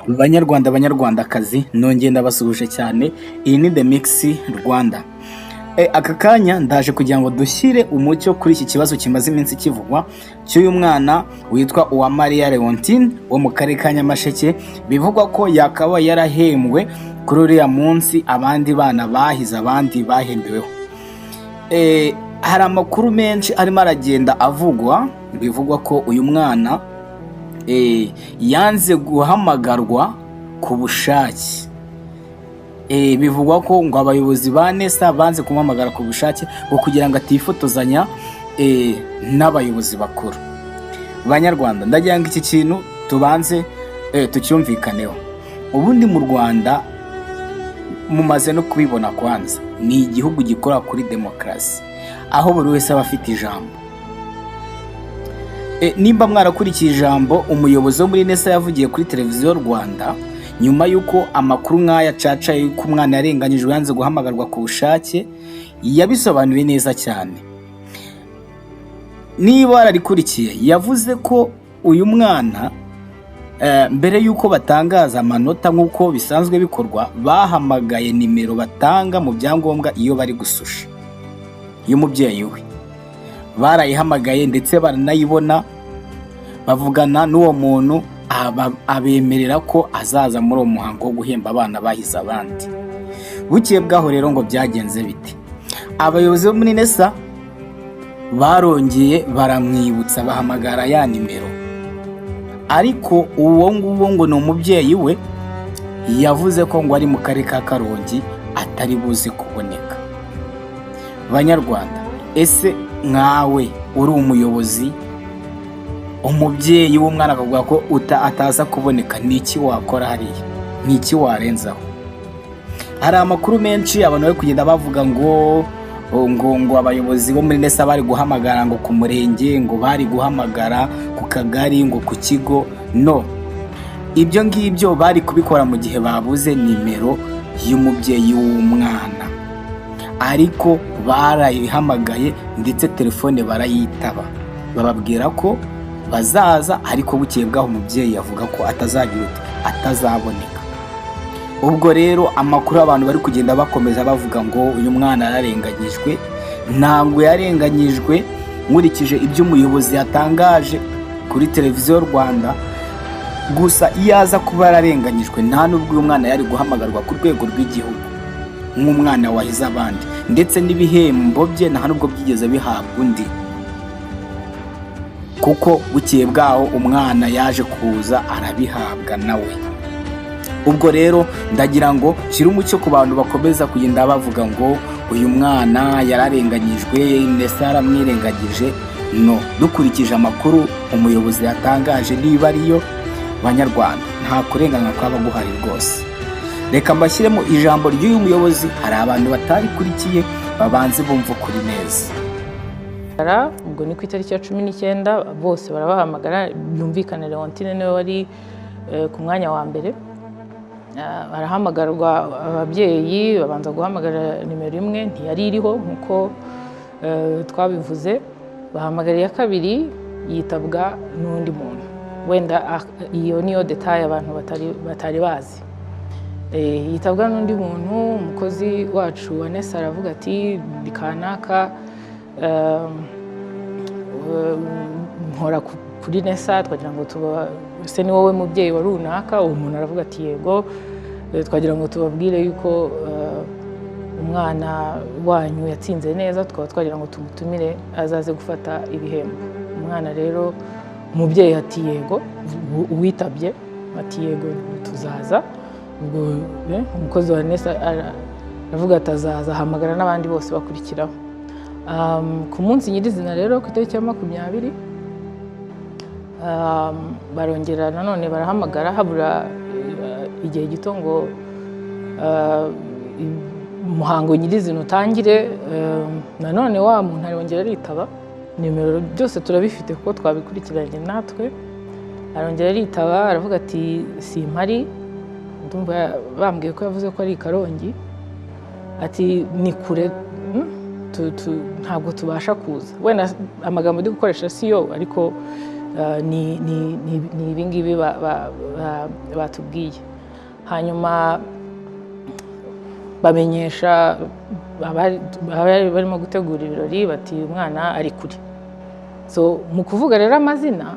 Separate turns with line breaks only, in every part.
Banyarwanda banyarwandakazi nongeye ndabasuhuje cyane. Iyi ni The Mix Rwanda. Aka kanya ndaje kugira ngo dushyire umucyo kuri iki kibazo kimaze iminsi kivugwa cy'uyu mwana witwa Uwamariya Leontine wo mu karere ka Nyamasheke. Bivugwa ko yakaba yarahembwe kuri uriya munsi abandi bana bahize abandi bahembeweho. Hari amakuru menshi arimo aragenda avugwa, bivugwa ko uyu mwana yanze guhamagarwa ku bushake. Bivugwa ko ngo abayobozi ba NESA banze kumuhamagara ku bushake ngo kugira ngo atifotozanya n'abayobozi bakuru. Banyarwanda, ndagira ngo iki kintu tubanze tucyumvikaneho. Ubundi mu Rwanda mumaze no kubibona kwanza, ni igihugu gikora kuri demokarasi, aho buri wese aba afite ijambo. Nimba mwarakurikiye ijambo umuyobozi wo muri NESA yavugiye kuri televiziyo Rwanda nyuma y'uko amakuru nk'aya caca y'uko umwana yarenganyijwe yanze guhamagarwa ku bushake, yabisobanuye neza cyane. Niba wararikurikiye, yavuze ko uyu mwana mbere y'uko batangaza amanota nk'uko bisanzwe bikorwa, bahamagaye nimero batanga mu byangombwa iyo bari gususha y'umubyeyi we. Barayihamagaye ndetse baranayibona, bavugana n'uwo muntu abemerera ko azaza muri uwo muhango wo guhemba abana bahize abandi. Bukeye bwaho rero ngo byagenze bite? Abayobozi bo muri NESA barongeye baramwibutsa, bahamagara ya nimero, ariko uwo nguwo ngo ni umubyeyi we yavuze ko ngo ari mu karere ka Karongi atari buze kuboneka. Banyarwanda, ese nkawe uri umuyobozi, umubyeyi w'umwana akavuga ko ataza kuboneka, ni iki wakora hariya? Ni iki warenzaho? Hari amakuru menshi abantu bari kugenda bavuga ngo abayobozi bo muri NESA bari guhamagara ngo ku murenge, ngo bari guhamagara ku kagari, ngo ku kigo. No, ibyo ngibyo bari kubikora mu gihe babuze nimero y'umubyeyi w'umwana, ariko barayihamagaye ndetse telefone barayitaba, bababwira ko bazaza, ariko bukeye bwaho umubyeyi yavuga ko atazaboneka. Ubwo rero amakuru abantu bari kugenda bakomeza bavuga ngo uyu mwana yararenganyijwe. Ntabwo yarenganyijwe, nkurikije ibyo umuyobozi yatangaje kuri televiziyo Rwanda. Gusa iyo aza kuba yararenganyijwe, nta nubwo uyu mwana yari guhamagarwa ku rwego rw'igihugu nk'umwana wahize abandi, ndetse n'ibihembo bye nta nubwo byigeze bihabwa undi, kuko bukeye bwaho umwana yaje kuza arabihabwa nawe. Ubwo rero ndagira ngo nshyire umucyo ku bantu bakomeza kugenda bavuga ngo uyu mwana yararenganyijwe, NESA yaramwirengagije. No, dukurikije amakuru umuyobozi yatangaje niba ariyo, Banyarwanda, nta kurenganywa kwaba guhari rwose. Reka mbashyiremo ijambo ry'uyu muyobozi, hari abantu batarikurikiye, babanze bumva kuri neza.
Ubwo ni ku itariki ya 19 bose barabahamagara, byumvikane Leontine niwe wari ku mwanya wa mbere. Barahamagarwa ababyeyi, babanza guhamagara nimero imwe, ntiyari iriho nkuko twabivuze. Bahamagara iya kabiri, yitabwa n'undi muntu, wenda iyo niyo detail abantu batari bazi. Yitabwa n'undi muntu, umukozi wacu wa NESA aravuga ati bikanaka nkora kuri NESA, twagira ngo se ni wowe mubyeyi wa runaka? Uwo muntu aravuga ati yego, twagira ngo tubabwire yuko umwana wanyu yatsinze neza, tukaba twagira ngo tumutumire azaze gufata ibihembo. Umwana rero, umubyeyi ati yego, uwitabye ati yego tuzaza. Ubwo umukozi wa NESA aravuga ati azaza, ahamagara n'abandi bose bakurikiraho. Ku munsi nyirizina rero ku itariki ya 20 barongera nanone barahamagara, habura igihe gito ngo umuhango nyirizina utangire. Nanone wa muntu arongera aritaba, nimero byose turabifite kuko twabikurikiranye natwe. Arongera aritaba, aravuga ati simpari, ndumva bambwiye ko yavuze ko ari Karongi, ati ni kure, ntabwo tubasha kuza. Wenda amagambo ndi gukoresha siyo, ariko ni ibingibi batubwiye. Hanyuma bamenyesha abari barimo gutegura ibirori bati umwana ari kure. So mu kuvuga rero amazina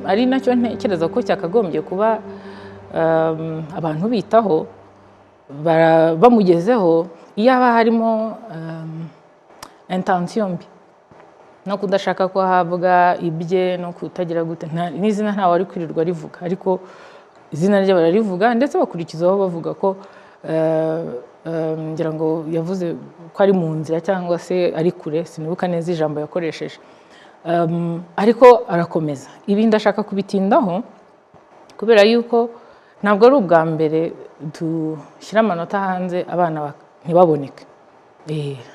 ari nacyo ntekereza ko cyakagombye kuba abantu bitaho bamugezeho iyo haba harimo intention mbi no kudashaka ko havuga ibye no kutagira gute n'izina ntawe ari kwirirwa rivuga, ariko izina rye bararivuga ndetse bakurikizaho bavuga ko ngira ngo yavuze ko ari mu nzira cyangwa se ari kure, sinibuka neza ijambo yakoresheje, ariko arakomeza. Ibi ndashaka kubitindaho kubera yuko ntabwo ari ubwa mbere dushyira amanota hanze abana ntibaboneke.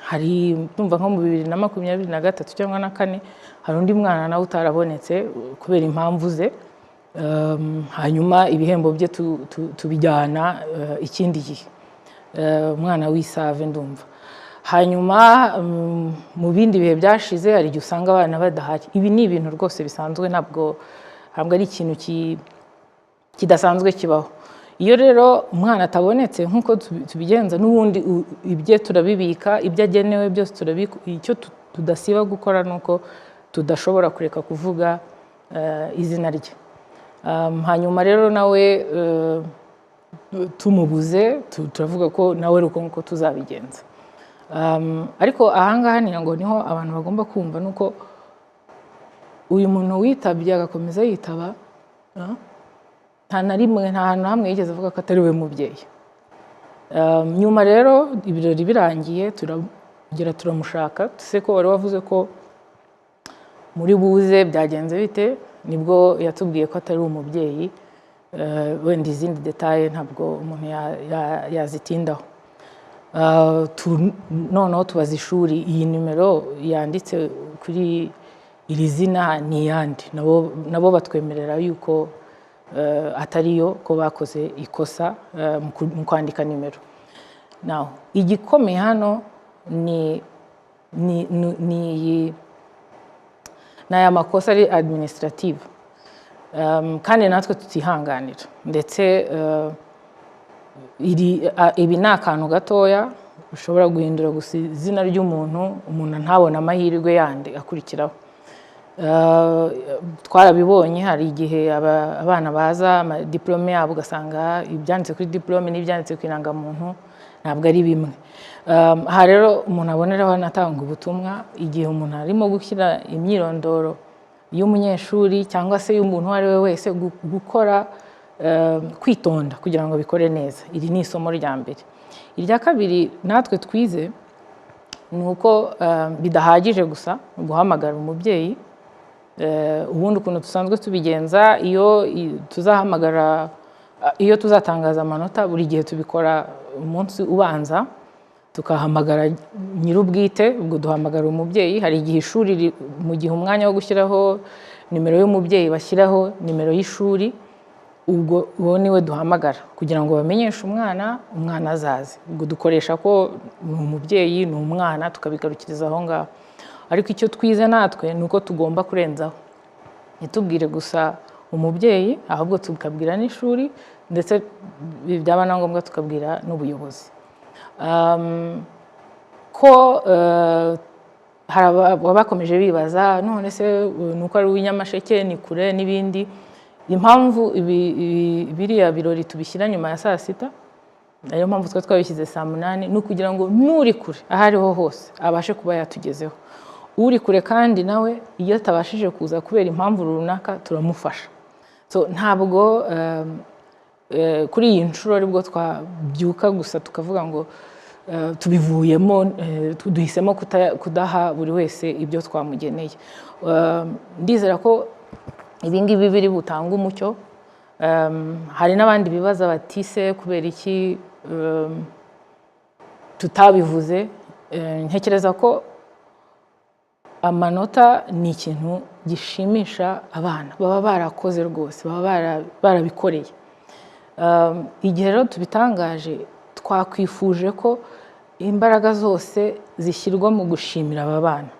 Hari ndumva nko mu 2023 cyangwa na 4 hari undi mwana nawe utarabonetse kubera impamvu ze, hanyuma ibihembo bye tubijyana ikindi gihe, umwana w'Isave ndumva. Hanyuma mu bindi bihe byashize hari igihe usanga abana badahari. Ibi ni ibintu rwose bisanzwe, ntabwo ari ikintu kidasanzwe kibaho. Iyo rero umwana atabonetse nk'uko tubigenza n'ubundi ibye turabibika, ibyo agenewe byose turabika. Icyo tudasiba gukora nuko tudashobora kureka kuvuga izina rye. Hanyuma rero nawe tumubuze turavuga ko nawe uko nkuko tuzabigenza. Ariko ahangaha niho abantu bagomba kumva nuko uyu muntu witabye agakomeza yitaba, nta na rimwe, nta hantu hamwe yigeze avuga ko atari we mubyeyi. Nyuma rero ibirori birangiye turamushaka, tuse ko wari wavuze ko muri buze byagenze bite, nibwo yatubwiye ko atari umubyeyi. Wenda izindi detaye ntabwo umuntu yazitindaho. Noneho tubaza ishuri, iyi nimero yanditse kuri iri zina ni iyande, nabo batwemerera yuko atariyo, ko bakoze ikosa mu kwandika nimero. Now igikomeye hano ni aya makosa ari administrative, kandi natwe tutihanganira, ndetse ibi ni akantu gatoya ushobora guhindura gusa izina ry'umuntu, umuntu ntabona amahirwe yandi akurikiraho. Twarabibonye, hari igihe abana baza diplome yabo ugasanga ibyanditse kuri diplome n'ibyanditse ku irangamuntu ntabwo ari bimwe. Aha rero umuntu aboneraho anatanga ubutumwa igihe umuntu arimo gushyira imyirondoro y'umunyeshuri cyangwa se y'umuntu uwo ari we wese, gukora kwitonda kugira ngo bikore neza. Iri ni isomo rya mbere. Irya kabiri natwe twize ni uko bidahagije gusa guhamagara umubyeyi. Ubundi ukuntu dusanzwe tubigenza, iyo tuzatangaza amanota buri gihe tubikora umunsi ubanza, tukahamagara nyir'ubwite, ubwo duhamagara umubyeyi. Hari igihe ishuri mu gihe umwanya wo gushyiraho nimero y'umubyeyi bashyiraho nimero y'ishuri, ubwo uwo niwe duhamagara kugira ngo bamenyeshe umwana azaze. Ubwo dukoresha ko ni umubyeyi ni umwana, tukabigarukiriza aho ngaho. Ariko icyo twize natwe ni uko tugomba kurenzaho, ntitubwire gusa umubyeyi, ahubwo tukabwira n'ishuri, ndetse byaba na ngombwa tukabwira n'ubuyobozi. Ko hari abakomeje bibaza none se nuko ari uw'Inyamasheke ni kure n'ibindi. Impamvu biriya birori tubishyira nyuma ya saa sita, nayo mpamvu twabishyize saa 8, ni ukugira ngo n'uri kure aho ariho hose abashe kuba yatugezeho. Uri kure kandi nawe iyo atabashije kuza kubera impamvu runaka turamufasha. So ntabwo kuri iyi nshuro aribwo twabyuka gusa tukavuga ngo tubivuyemo, duhisemo kudaha buri wese ibyo twamugeneye. Ndizera ko ibingibi biri butanga umucyo. Hari n'abandi bibaza bati se kubera iki tutabivuze. Ntekereza ko amanota ni ikintu gishimisha abana, baba barakoze rwose, baba barabikoreye. Igihe rero tubitangaje twakwifuje ko imbaraga zose zishyirwa mu gushimira aba bana.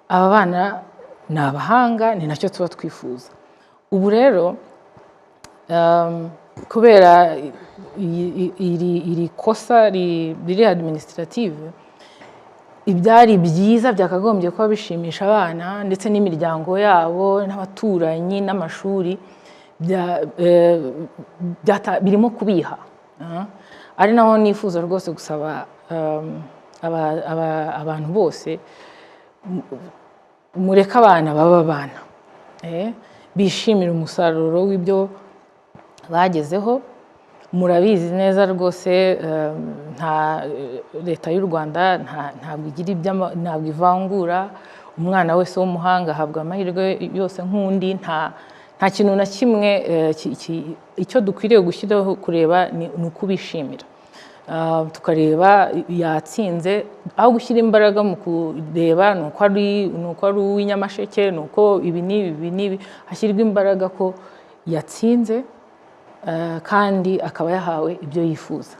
Aba bana ni abahanga, ni nacyo tuba twifuza. Ubu rero kubera iri kosa riri administrative, ibyari byiza byakagombye kuba bishimisha abana ndetse n'imiryango yabo n'abaturanyi n'amashuri birimo kubiha. Ari naho nifuza rwose gusaba abantu bose, mureke abana baba abana, bishimira umusaruro w'ibyo bagezeho. Murabizi neza rwose nta leta y'u Rwanda ntabwo ivangura, umwana wese w'umuhanga ahabwa amahirwe yose nk'undi. Nta kintu na kimwe icyo dukwiriye gushyiraho kureba ni ukubishimira, tukareba yatsinze, aho gushyira imbaraga mu kureba ni uko ari uw'inyamasheke, ni uko ibi n'ibi, hashyirwa imbaraga ko yatsinze kandi akaba yahawe ibyo yifuza.